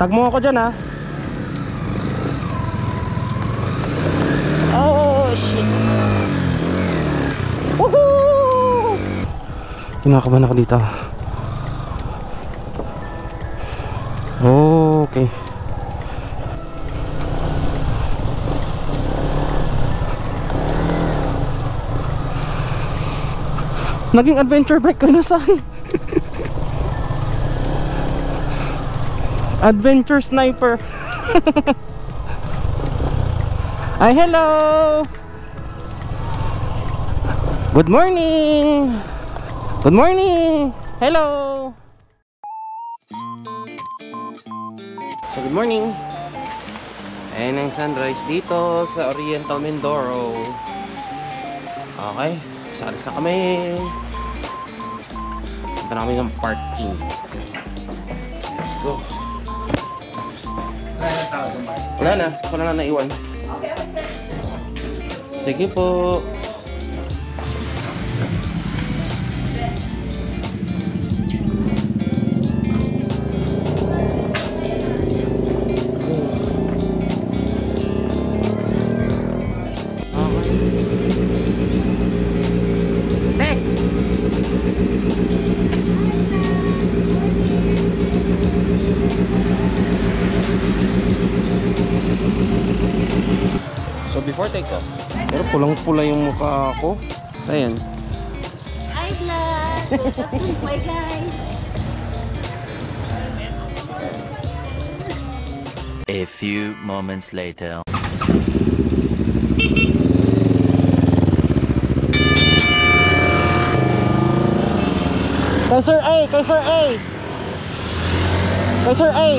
Tag mo ako dyan ha. Oh shit. Woohoo! Kinakabahan ako dito. Okay. Naging adventure bike ka na sa akin. Adventure sniper. Ay, hello. Good morning. Good morning. Hello. So, good morning. Ayan ang sunrise dito sa Oriental Mindoro. Okay, salis na kami. Punta na kami ng parking. Let's go. Wala na, ako na lang naiwan. Okay, sir. Sige po. So before take off, pero pulang-pula yung mukha ko. Ayan. Hi vlog! My guys! A few moments later. Kay Sir A! Kay Sir A! Kay Sir A!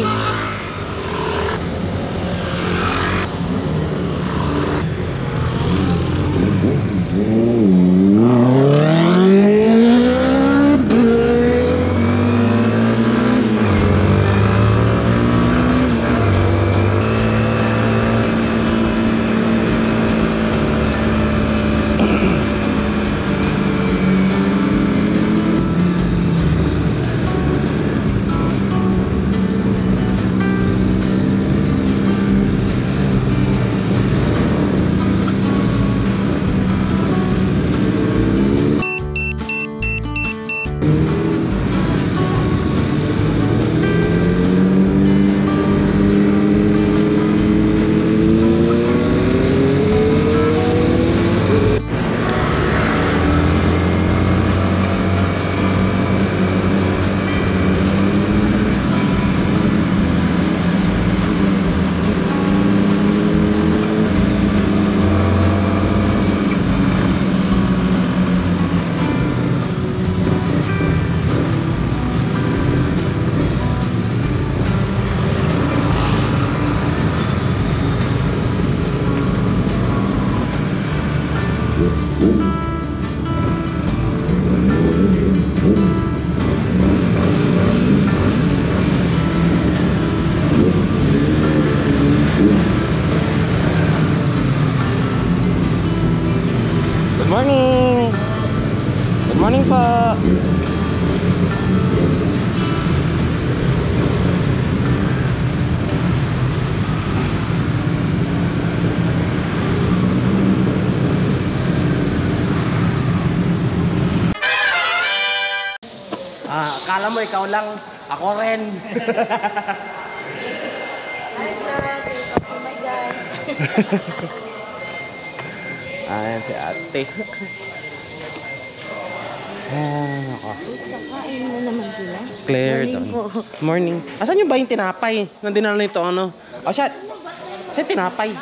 Good morning! Good morning po! Akala mo ikaw lang, ako rin. Hi vlog! Welcome to my guys! Ayan si ate. Nako. Kakain mo naman sila. Claire Morning doon. po. Morning. Asan yung ba yung tinapay? Nandinala nito ano? Oh, shit. Siya tinapay.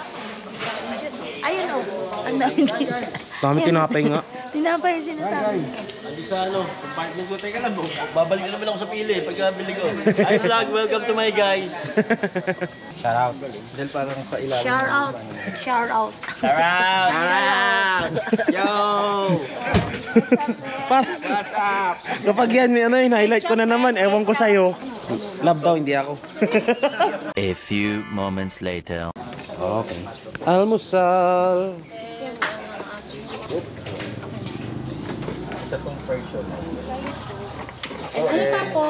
Ayun o. Ang dami din. Dami tinapay nga. Tinapay yung sinasabi. Andi sa compartment ko. Teka lang, babalik na naman ako sa pili pagkabili ko. Hi vlog, welcome to my guys. Shout out. Dahil parang sa ilalim. Shout out. Shout out. Shout Yo! What's up? Kapag yan, ano yun, highlight ko na naman. Ewan ko sa'yo. Love daw, hindi ako. A few moments later. Okay. Almusal. Sa tong version. Ano pa po?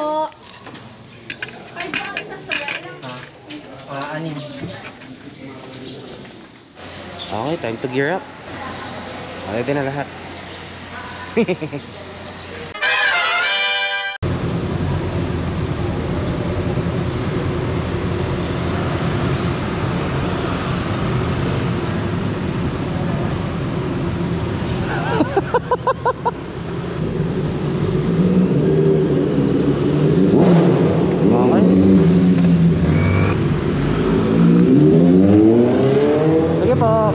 Anim. Okay, time to gear up. Ready na lahat. Okay. Sige po.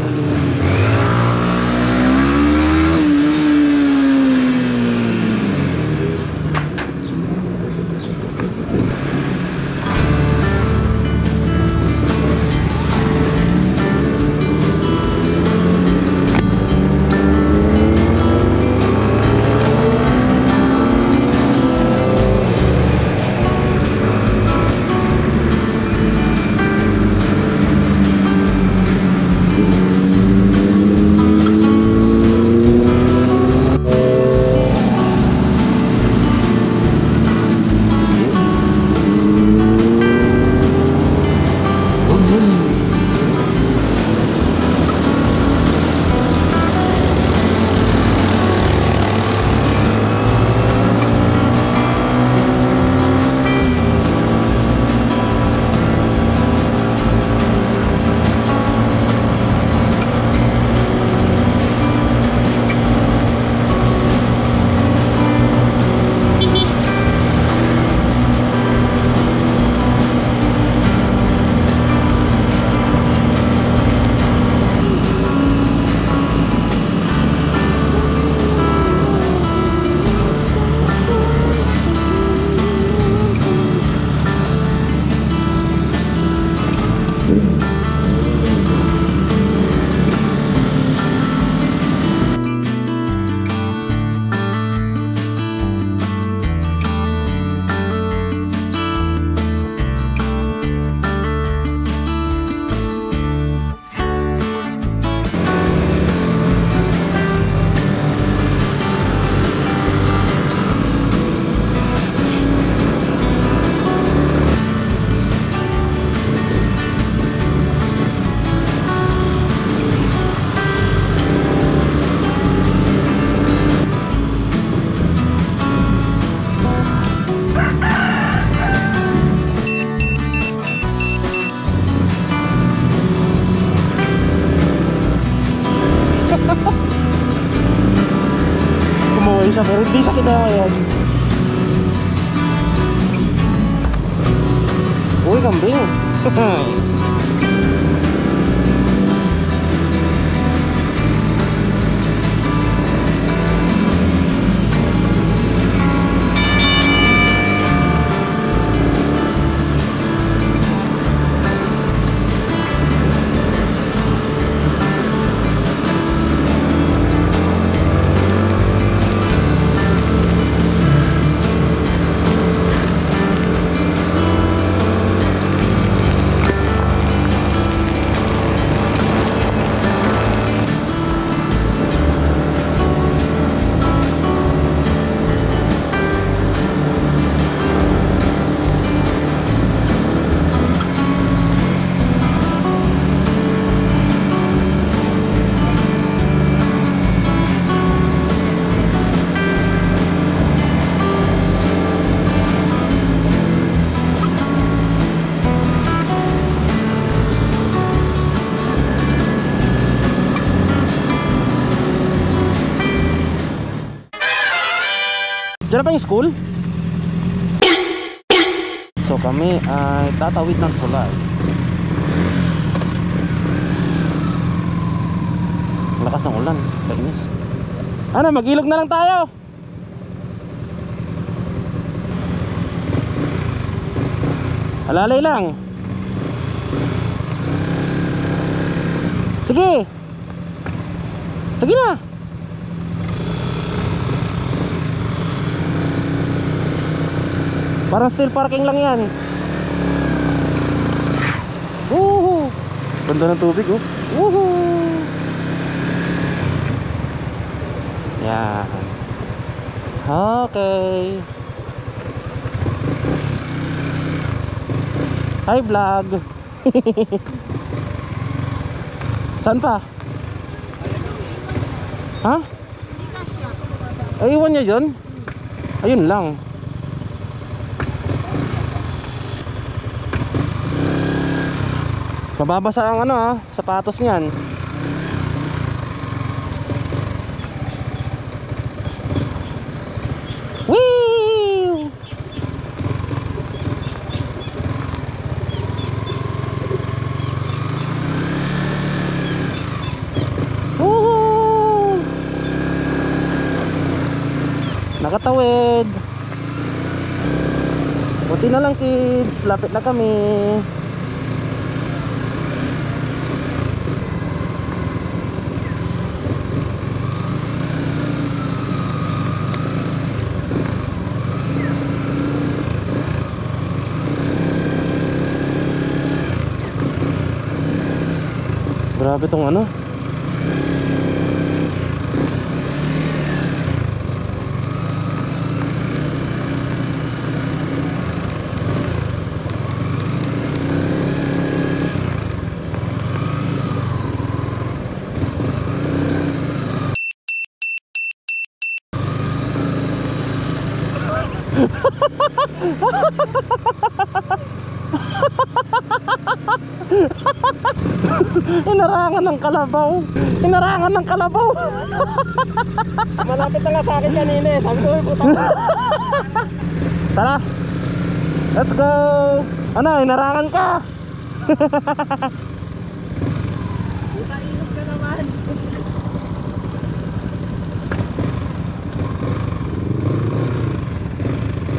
Kumuha siya pero hindi siya kinayan. Uy, kambing. Diyan na ba yung school? So kami ay tatawid ng tulay. Lakas ng ulan, kainis. Ano, mag-ilog na lang tayo. Alalay lang. Sige. Sige na. Parang steel parking lang yan. Woohoo! Ganda ng tubig oh. Woohoo! Yan. Okay. Hi vlog. Saan pa? Ha? Ay, iwan niya dyan? Ayun lang. Mababasa ang ano sapatos niyan. Wee! Woohoo! Nakatawid. Buti na lang kids, lapit na kami. Grabe tong ano. Inarangan ng kalabaw. Inarangan ng kalabaw. Malapit na nga sa akin kanina eh. Sabi ko, puta ko. Tara. Let's go. Ano, inarangan ka. Inom ka naman.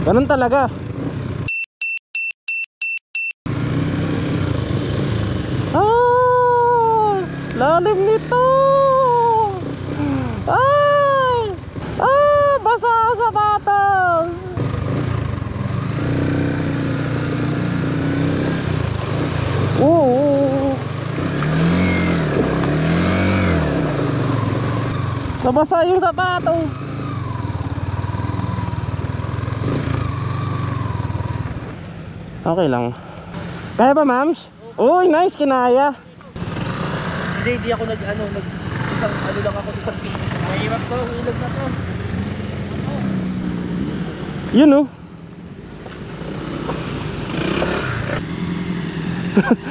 Ganun talaga. Lalim nito. Ay! Basa ang sapatos. Nabasa yung sapatos. Okay lang. Kaya ba, ma'ams? Uy, nice, kinaya. Hindi ako isang ano lang ako, isang pili. Mahirap to, ilag na to. Yun oh.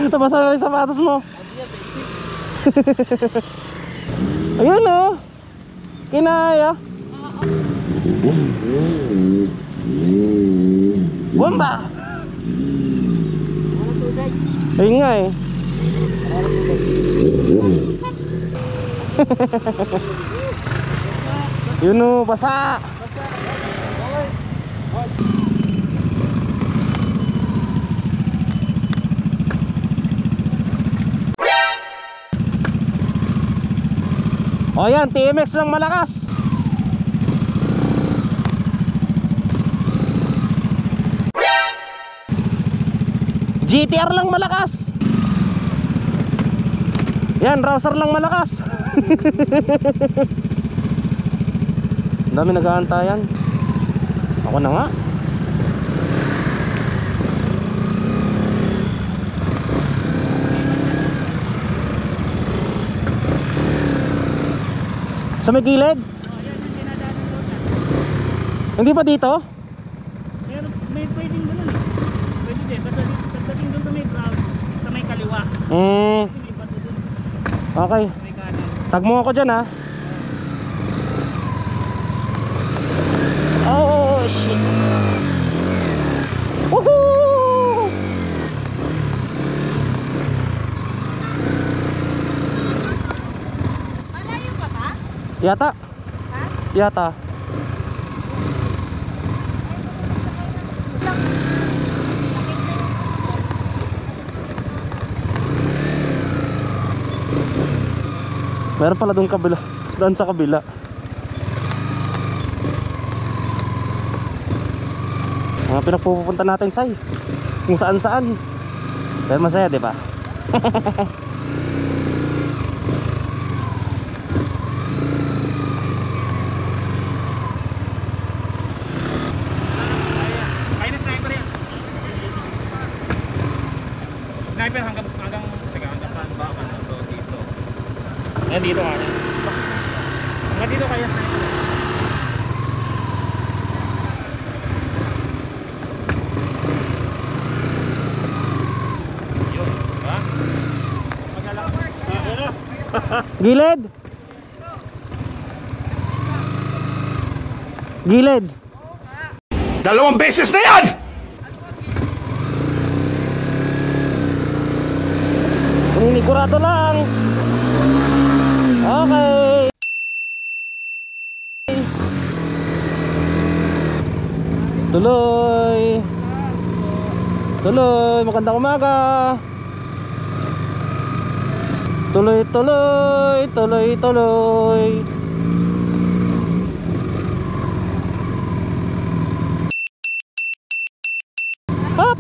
Nabasa na yung sapatos mo. Ayun oh. Kinaya. Bomba. Ayun nga eh. Yun o, basa. O yan, TMX lang malakas. GTR lang malakas. Yan, Rouser lang malakas. Ang dami nag-aantayan. Ako na nga. Sa may gilid? Hindi pa dito? May pwedeng ganun eh. Pwede din. Basta pagdating doon sa may ground, sa may kaliwa. Kasi may bato doon. Okay. May kanan. Tag mo ako dyan ha. Oh shit. Woohoo! Malayo ka ba? Yata. Ha? Yata. Meron pala doon kabila. Doon sa kabila. Mga pinagpupunta natin say. Kung saan saan. Pero masaya, di ba? Kaya na sniper yan. Sniper hanggang saan ba? So dito. Hanggang dito kaya. Hanggang dito kaya sniper. Yun, diba? Gilid! Gilid! Dalawang beses na yan! Ninigurado lang. Okay. Tuloy. Tuloy. Magandang umaga. Tuloy, tuloy. Tuloy, tuloy.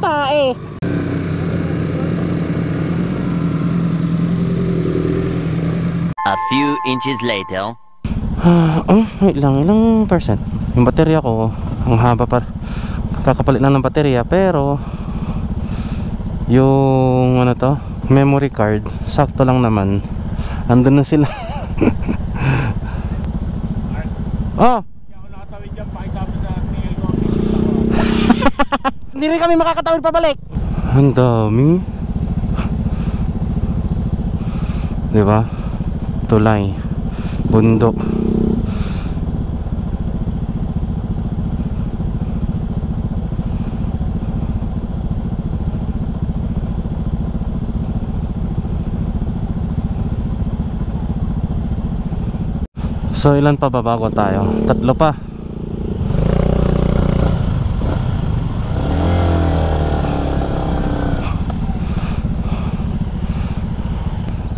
Tae. A few inches later. Wait lang, ilang percent? Yung baterya ko, ang haba pa. Kakapalit lang ng baterya, pero yung ano to, memory card, sakto lang naman. Andun na sila. Oh! Hindi rin kami makakatawid pabalik. Ang dami. Diba? Tulay, bundok. So ilan pa babago tayo? 3 pa.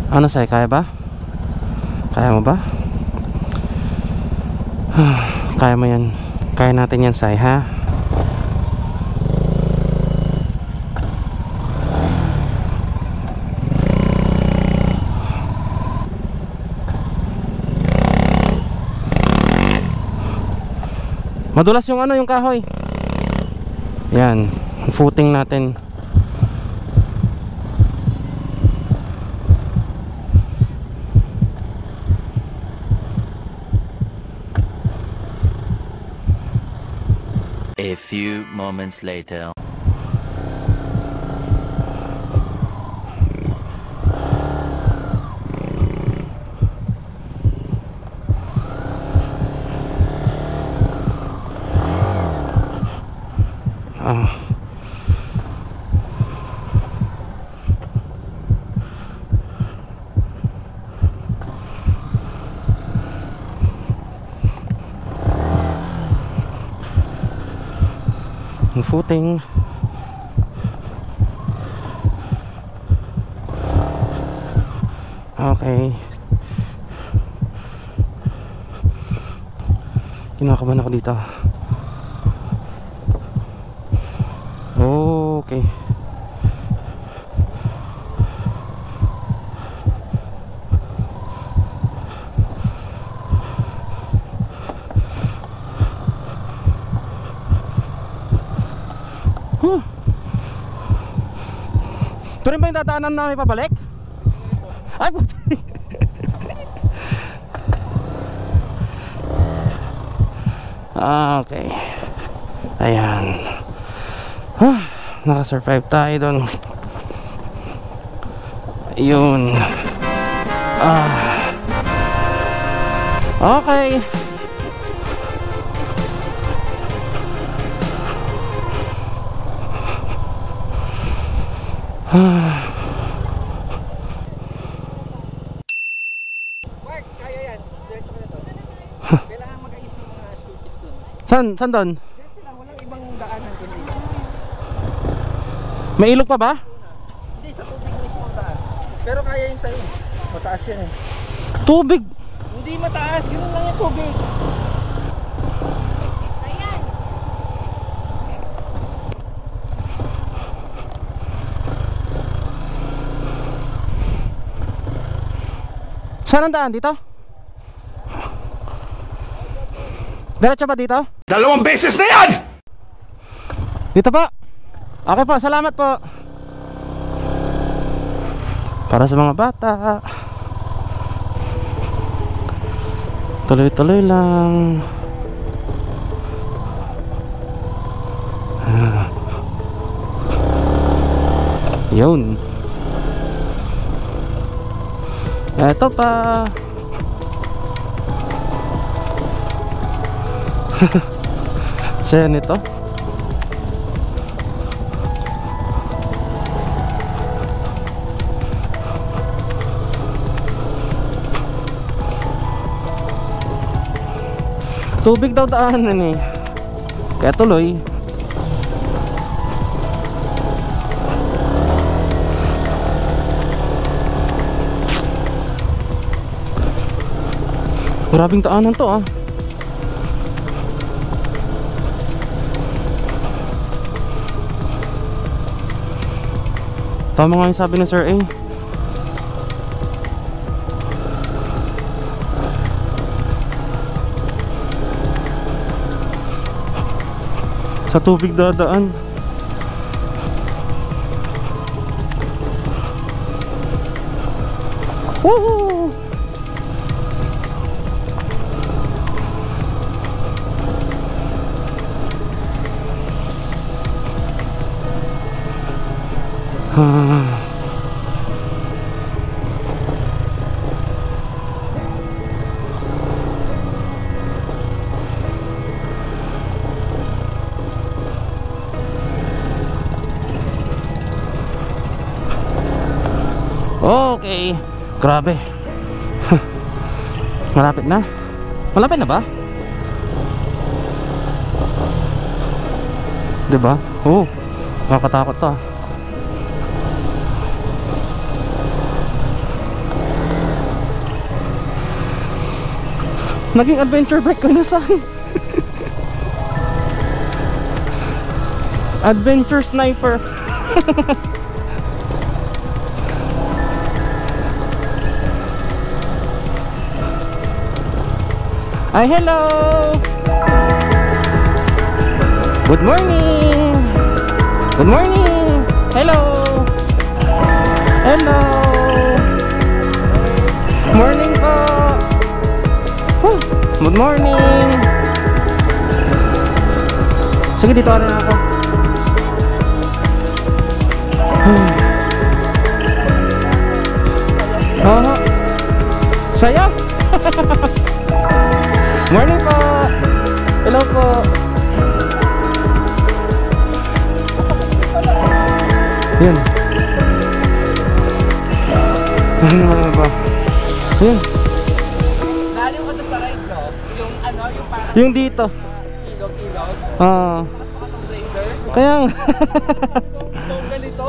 Ano sa'yo? Kaya ba? Kaya mo ba? Kaya mo yan. Kaya natin yan, Sai, ha? Madulas yung ano, yung kahoy. Yan, footing natin. A few moments later. Yung footing. Okay. Kinakabahan ako dito. Okay. Ito rin ba yung dadaanan namin pabalik? Ay, puti. Okay. Ayan. Nakasurvive tayo doon. Ayun. Okay. Mark, kaya yan. Diretso ka na to. Kailangan mag-ayos yung mga switches doon. Saan doon? Diretso lang, walang ibang daanan kundi. May ilog pa ba? Hindi, sa tubig mismo ang daan. Pero kaya yun sa'yo. Mataas yan eh. Tubig. Hindi mataas, ganoon lang yung tubig. Ayan. Saan ang daan? Dito? Diretso ba dito? Dalawang beses na yan! Dito po. Okay po, salamat po. Para sa mga bata. Tuloy-tuloy lang. Yun. Eto pa. Saya nito. Tubig daw daanan eh. Kaya tuloy. Grabing daanan to ah. Tama nga yung sabi ng Sir A. Sa tubig dadaan. Woohoo! Okay, grabe. Malapit na. Malapit na ba? Diba? Oh, nakakatakot to. Naging adventure bike ko na sa akin. Adventure sniper. Hi, hello. Good morning. Good morning. Hello. Hello. Morning po. Good morning. Sige, dito rin ako. Saya. Morning po. Hello po. Yun. Ano ba? Yun. Galing ko sa ride, no? Yung ano, yung parang Yung dito. ilog-ilog. Ah. Nakapakatong raider. Kaya Itong ganito.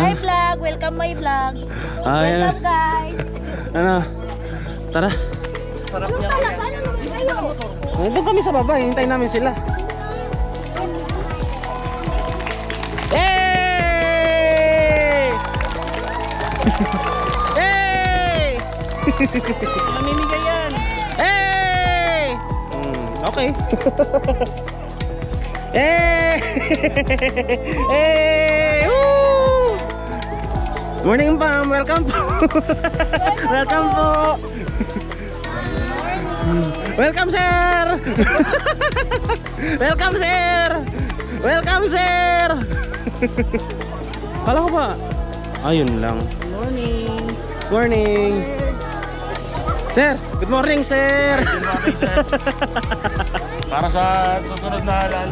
Hi vlog, welcome my vlog. Ayan. Welcome guys. Ano? Tara. Sarap niya. Paano naman kayo? Doon kami sa baba, hintayin namin sila. Hey! Hey! Namimigay yan. Hey! Okay. Hey! Hey! Woo! Morning ma'am, welcome po. Welcome po. Welcome sir. Welcome sir. Welcome sir. Kala ko ba? Ayun lang. Morning. Morning. Sir, good morning sir. Okay, sir. Para sa susunod na halan.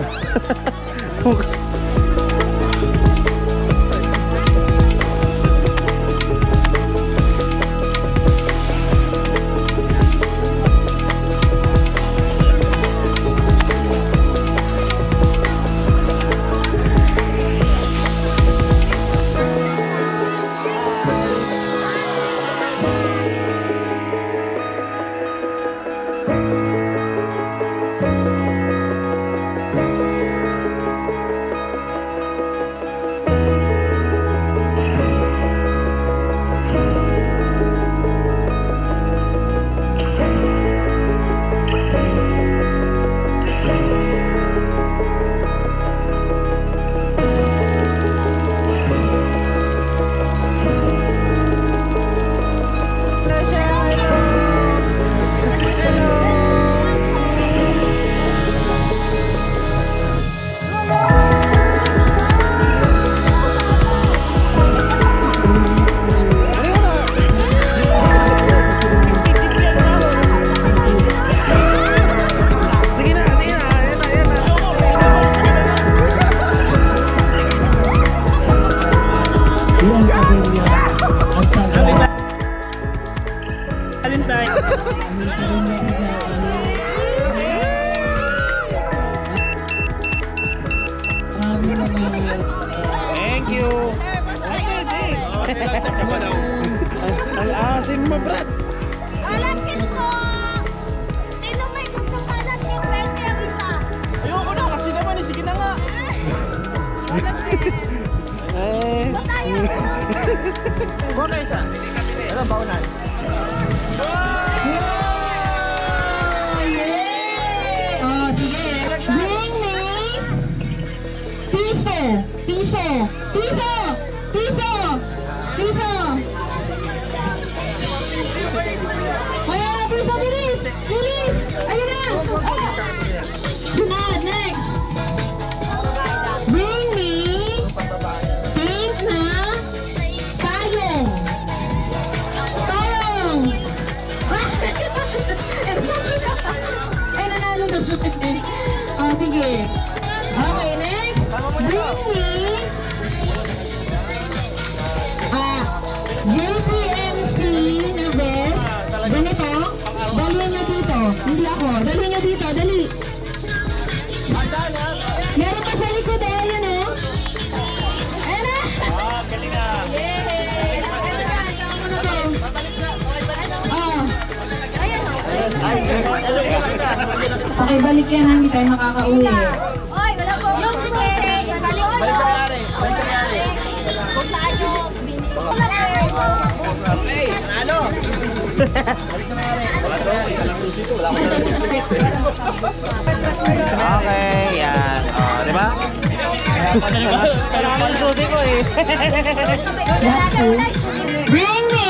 Kuha kayo isa. Ano, baunan? Oh, sige. Bring me piso. Piso. Piso. Piso. Piso. Ayan, piso, bilis. Bilis. Ayun na. Ah. Sunod, next. Bring me paint na payong. Payong. Ay, nanalo na siya. Oh, sige. Okay, next. Bring me JPMC na vest. Ganito. Dalhin nyo dito. Hindi ako. Dalhin nyo dito. Dali. Meron pa sa likod eh. Ayan o. Ayan na. Galing na. Yay! Ano na? Ikaw mo na to. Oh. Okay, balik yan. Hindi tayo makakauwi. Oy, wala ko. Yung sumere, balik mo. Balik ka yari. Balik ka yari. Kung saan yung binili ko. Okay, nanalo. Balik ka yari. Wala to. Isa lang susi to. Wala ko yari. Okay, yan. Oh, di ba? Kailangan yung susi ko eh. Bring me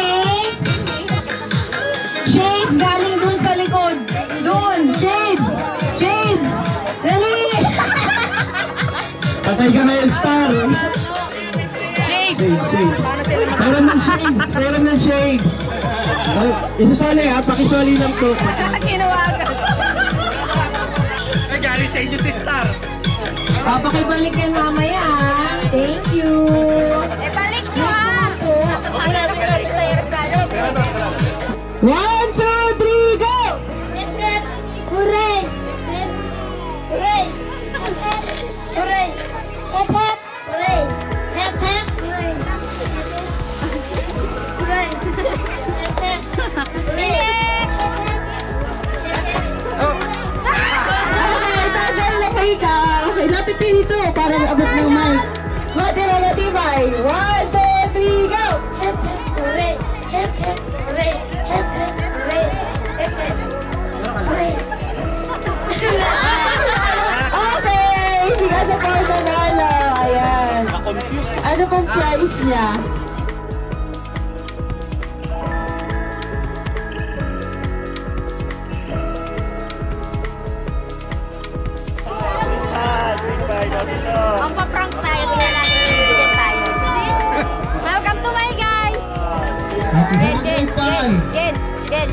shades galing dun sa likod. Dun, shades. Shades. Dali. Patay ka na yung star. Shade! Meron ng shades. Meron ng shades. Isasali ha. Pakisali lang to. Ay, galing sa inyo si Star. Papakibalik yan mamaya. Thank you. Eh, balik mo ha. Ano na natin sa regalo? 1, 2, 3, go! Hip, hip. Hooray! Hip, hip. Hooray! Hip, hip. Hooray! Hip, hip. Hooray! Hip, hip. Hooray! Hooray! Hip, hip. Hooray! Tagal na kayo ka. Okay, lapit kayo dito para abot ng mic. Mati na natibay. 1, 2, 3, go! Hip, hip. Hooray! Hip, hip. Hooray! Hip, hip. Hooray! Hip, hip. Hooray! Okay! Si Kasa po ang nanalo. Ayan. Ano pong prize niya? Ang pa-prank tayo, kaya natin bibigyan tayo. Welcome to my guys! Get.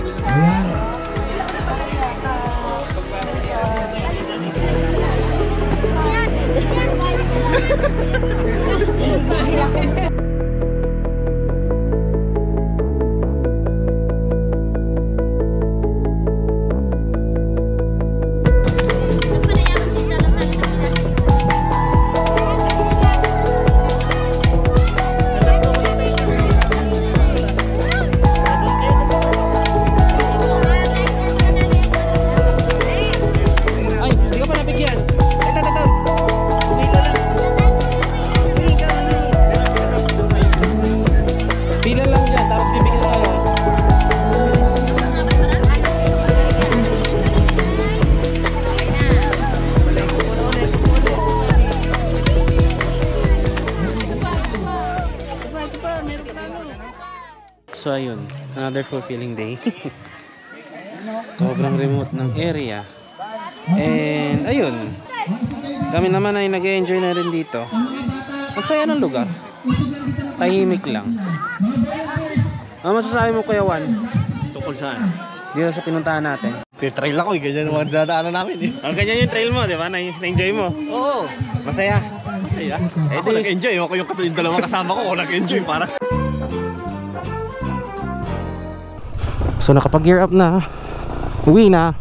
Ay, hindi ko pa nabigyan. Ito. Pila lang dyan, tapos bibigyan tayo. So ayun, another fulfilling day. Sobrang remote ng area. And ayun, kami naman ay nag-enjoy na rin dito. Ang saya ng lugar. Tahimik lang. Ano masasabi mo, Kuya Juan? Tungkol saan? Dito sa pinuntahan natin. Trail ako eh. Ganyan ang mga dadaanan namin eh. Ang ganyan yung trail mo, di ba? Na-enjoy mo. Oo. Masaya. Masaya. Ako nag-enjoy. Ako yung dalawang kasama ko. Ako nag-enjoy. Para. So nakapag-gear up na. Uwi na.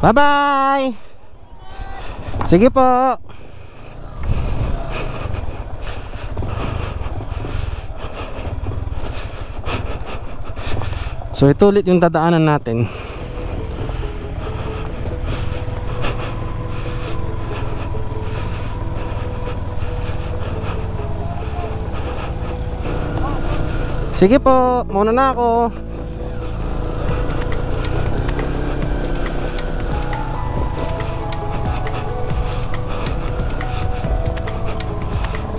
Bye-bye! Sige po! So ito ulit yung dadaanan natin. Sige po, muna na ako.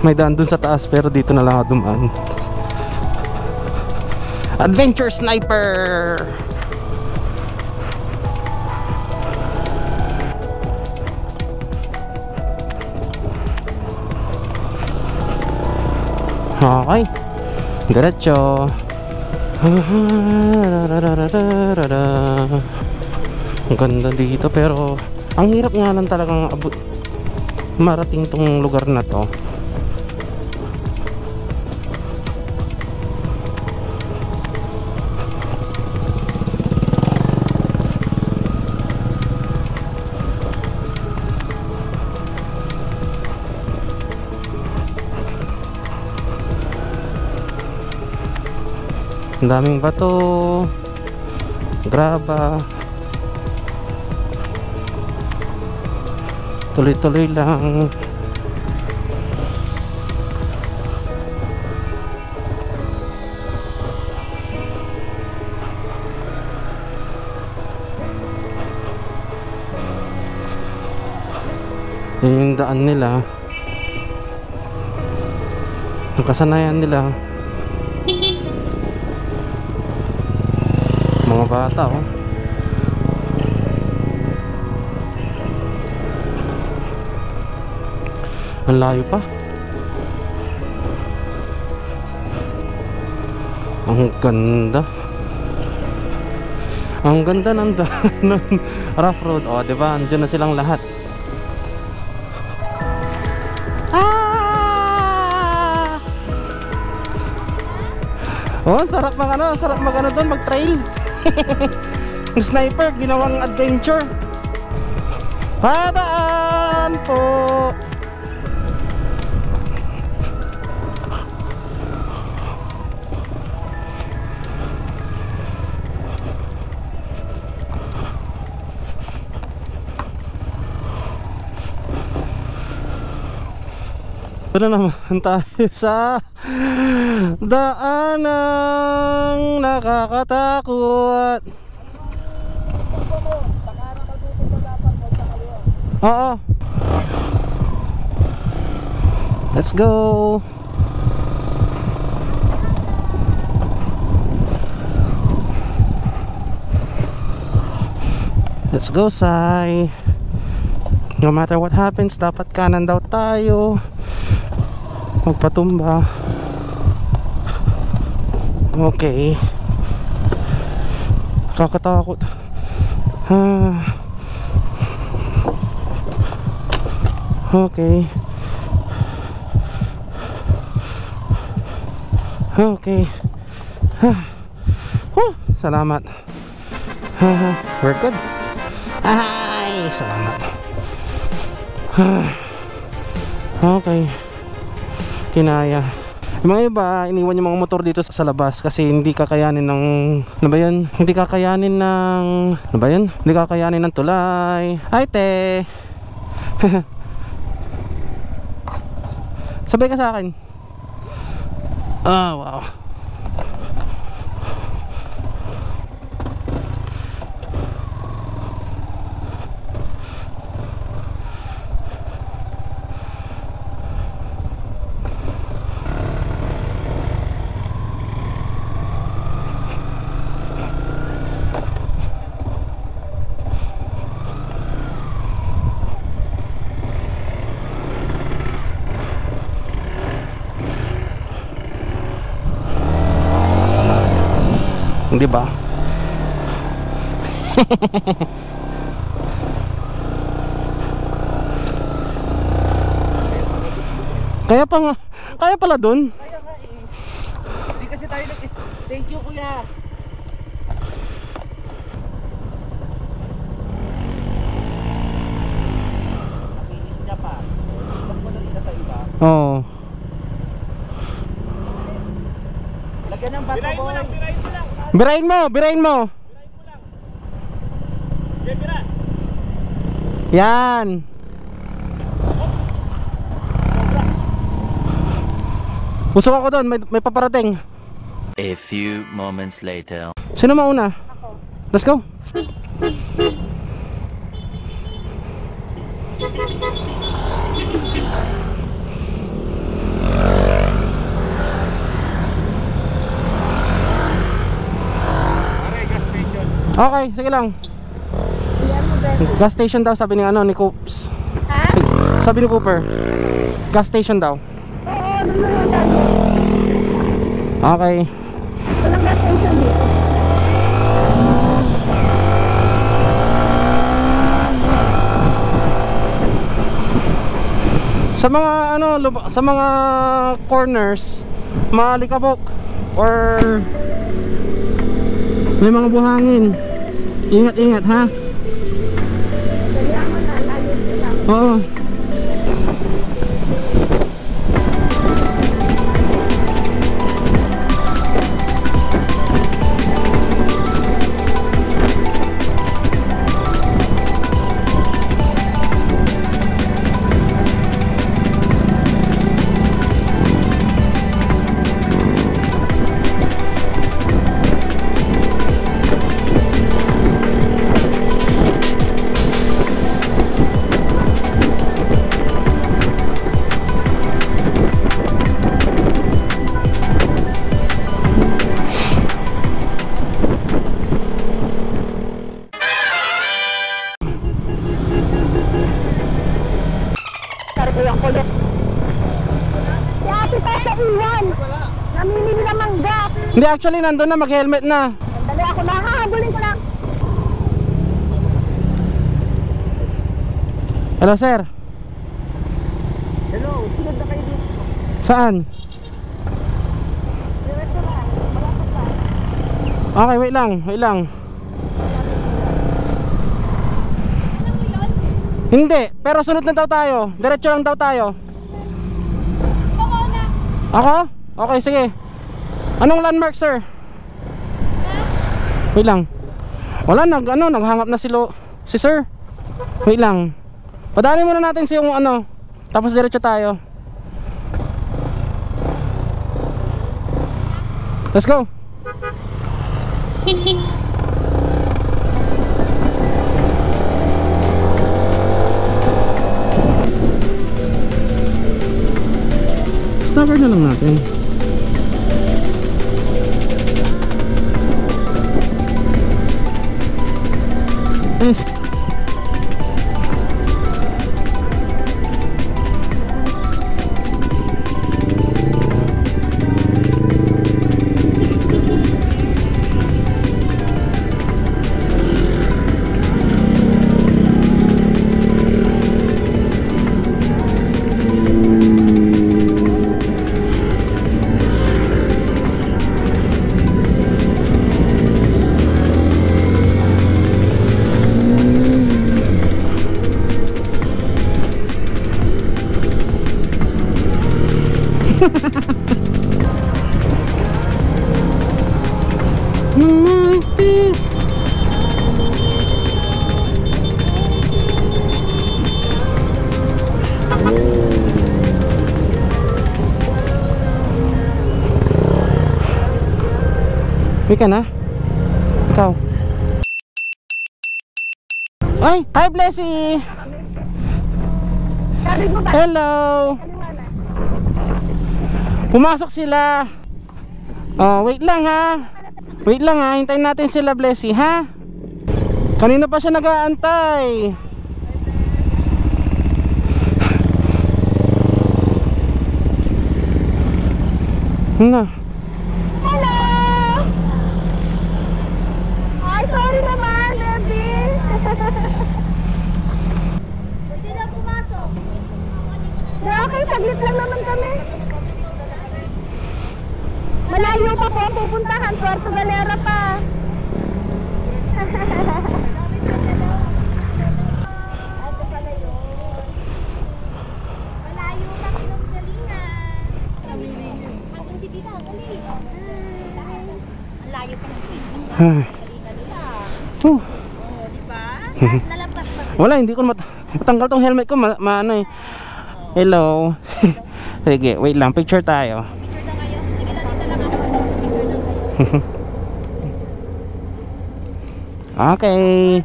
May daan dun sa taas pero dito na lang ako dumaan. Adventure Sniper! Okay, diretso. Ang ganda dito pero ang hirap nga lang talagang marating tong lugar na to. Ang daming bato, graba, tuloy-tuloy lang. Yung daan nila, ang kasanayan nila. Mga bata, oh. Ang layo pa. Ang ganda. Ang ganda ng daan. Rough road, oh, diba? Andiyan na silang lahat. Ah! Oh, sarap mag doon, mag-trail. Sniper, ginawang adventure. Padaan po. Ito na naman tayo sa daanang nakakatakot. Oo. Let's go. Let's go, Sai. No matter what happens, dapat kanan daw tayo. Magpatumba. Okay. Kakatakot. Okay. Okay. Salamat. We're good. Ay, salamat. Okay. Kinaya. Yung mga iba, iniwan yung mga motor dito sa labas kasi hindi kakayanin ng, ano ba yun? Hindi kakayanin ng, ano ba yun? Hindi kakayanin ng tulay. Ay, te! Sabay ka sa akin. Ah, wow. Di ba? Kaya pa nga, kaya pala doon. Kaya nga eh. Hindi kasi tayo thank you, kuya. Nakinis niya pa. Mas madali ka sa iba. Oo. Lagyan ng bato, boy. Birahin mo, birahin mo. Yan. Usok ako doon, may paparating. A few moments later. Sino mauna? Let's go. Okay, sige lang. Gas station daw sabi ni ano ni Coops. Sabi ni Cooper. Gas station daw. Okay. Walang gas station dito. Sa mga ano, sa mga corners, maalikabok or may mga buhangin. Ingat-ingat ha. Oo. Si ate tayo sa iwan. Namimili ng mangga. Hindi, actually nandun na, mag-helmet na. Dali ako na, hahabulin ko lang. Hello sir. Hello, sunod na kayo dito. Saan? Okay, wait lang, wait lang. Hindi, pero sunod na daw tayo. Diretso lang daw tayo. Ako? Okay, sige. Anong landmark, sir? Wait lang. Wala, naghangap na si sir. Wait lang. Padaanin muna natin si yung ano. Tapos diretso tayo. Let's go. Stagger na lang natin. Yes. Wika na? Ikaw. Ay! Hi, Blessy! Hello! Pumasok sila. Oh, wait lang ha. Wait lang ha. Hintayin natin sila, Blessy, ha? Kanina pa siya nag-aantay. Nga. Hello! Ay, sorry naman, baby. Pwede na pumasok. Okay, saglit lang naman kami. Malayo pa po ang pupuntahan. Puerto Galera pa. Malayo pa ng galingan. Ang si Tita, ang layo pa ng diba? Nalampas pa siya. Wala, hindi ko matanggal tong helmet ko. Ano eh. Hello. Sige, wait lang. Picture tayo. Picture na kayo. Sige lang, dito lang ako. Picture na kayo. Okay.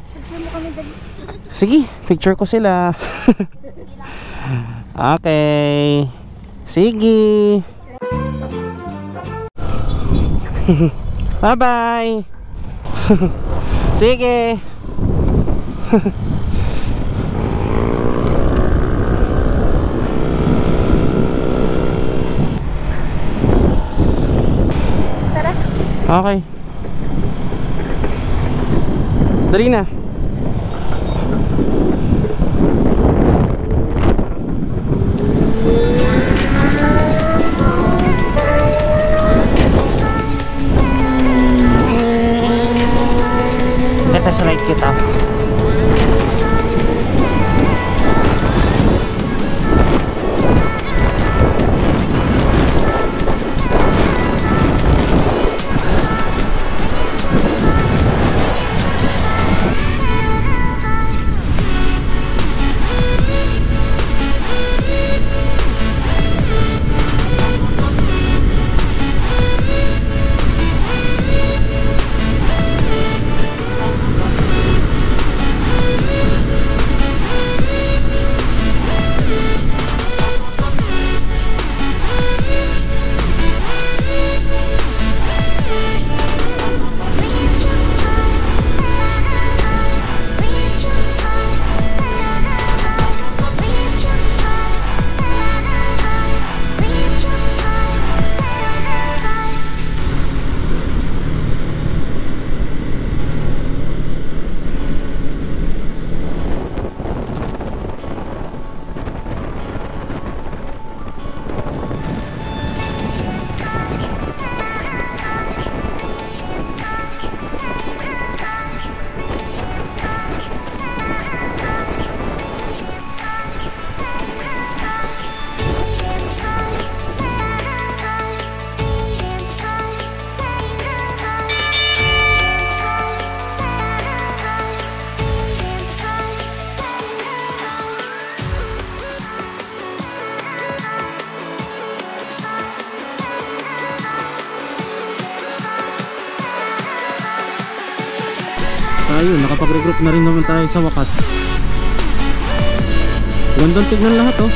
Sige, picture ko sila. Okay. Sige. Bye-bye. Sige. Okay. Dali na. Kita sa light kita. Ayun, nakapag-regroup na rin naman tayo sa wakas. Gandang tignan lahat oh.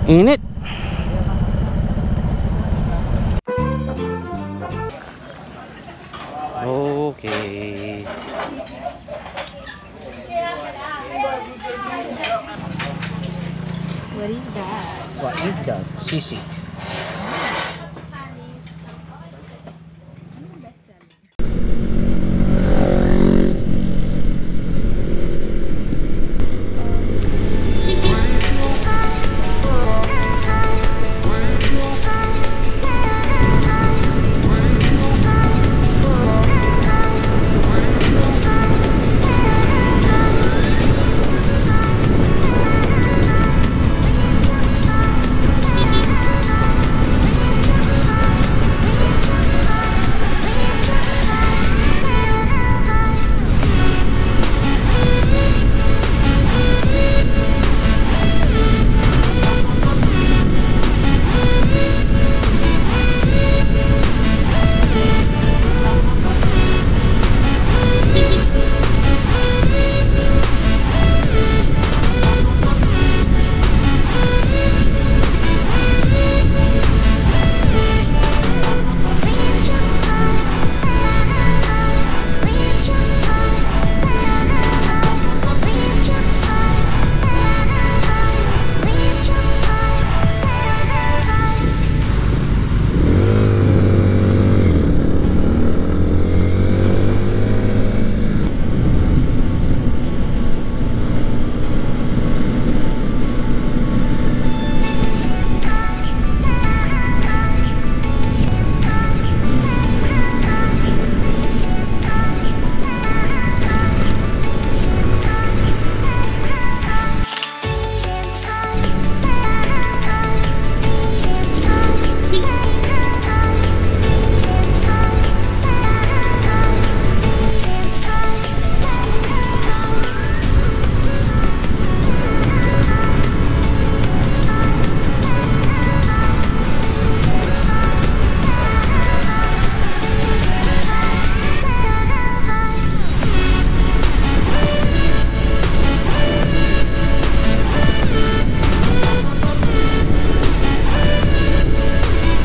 Init. Okay. What is that? What is that? Sisi.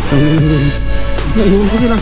Naiwan ko sila.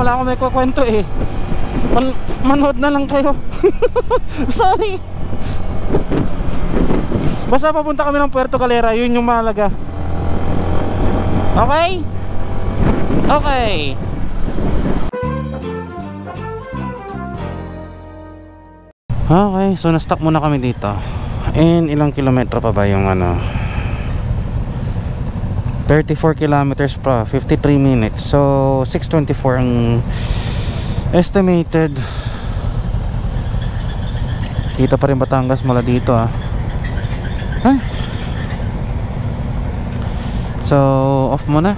Wala akong may kukwento eh. Manood na lang kayo. Sorry. Basta papunta kami ng Puerto Galera, yun yung mahalaga. Okay? Okay. Okay, so na-stop muna kami dito. And ilang kilometro pa ba yung ano? 34 kilometers pa, 53 minutes. So 6:24 ang estimated. Dito pa rin Batangas mula dito ah. So off muna.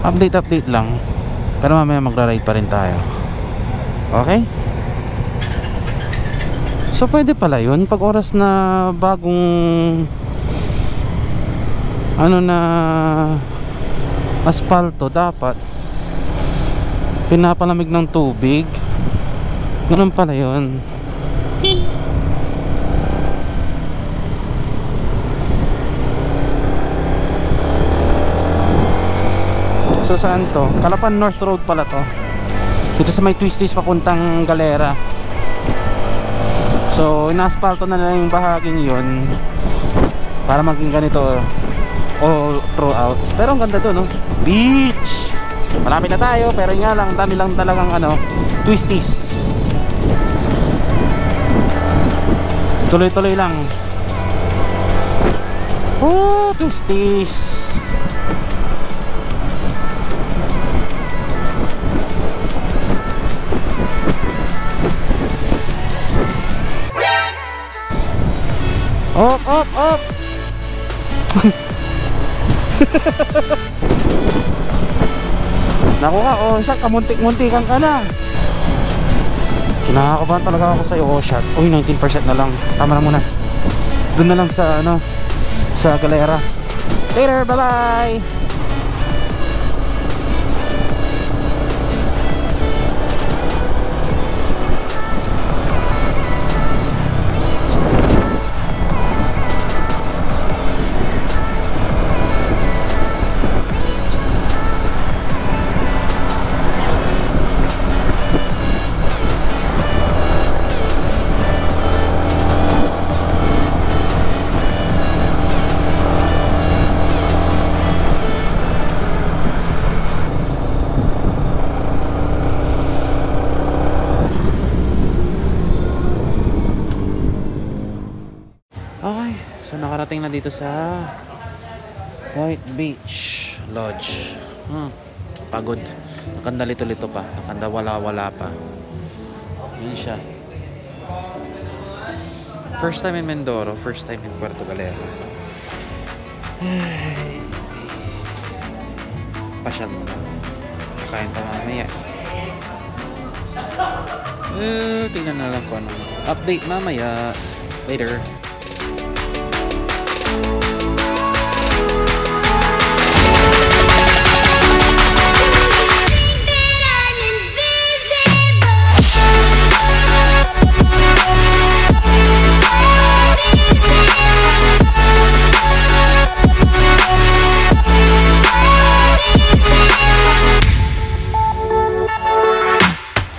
Update lang. Pero mamaya magra-ride pa rin tayo. Okay? So pwede pala yun pag oras na bagong ano na asfalto, dapat pinapalamig ng tubig. Ganun pala yun. So saan to? Calapan North Road pala to. Dito sa may twisties papuntang Galera. So inaasfalto na lang yung bahaging yun para maging ganito all throughout. Pero ang ganda doon, no? Beach! Malapit na tayo, pero nga lang, dami lang talagang ano, twisties. Tuloy-tuloy lang. Oh, twisties! Up! Naku ka, oh, isa kamuntik-muntikan ka na. Kinakakabahan talaga ako sa iyo, oh shot. Uy, 19% na lang. Tama na muna. Doon na lang sa ano, sa Galera. Later, bye-bye. nakarating na dito sa White Beach Lodge. Pagod. Nakanda lito-lito pa. Nakanda wala-wala pa. Yun siya. First time in Mindoro. First time in Puerto Galera. Pasyal mo na. Kain pa mamaya. Tingnan na lang ko anong update mamaya. Later.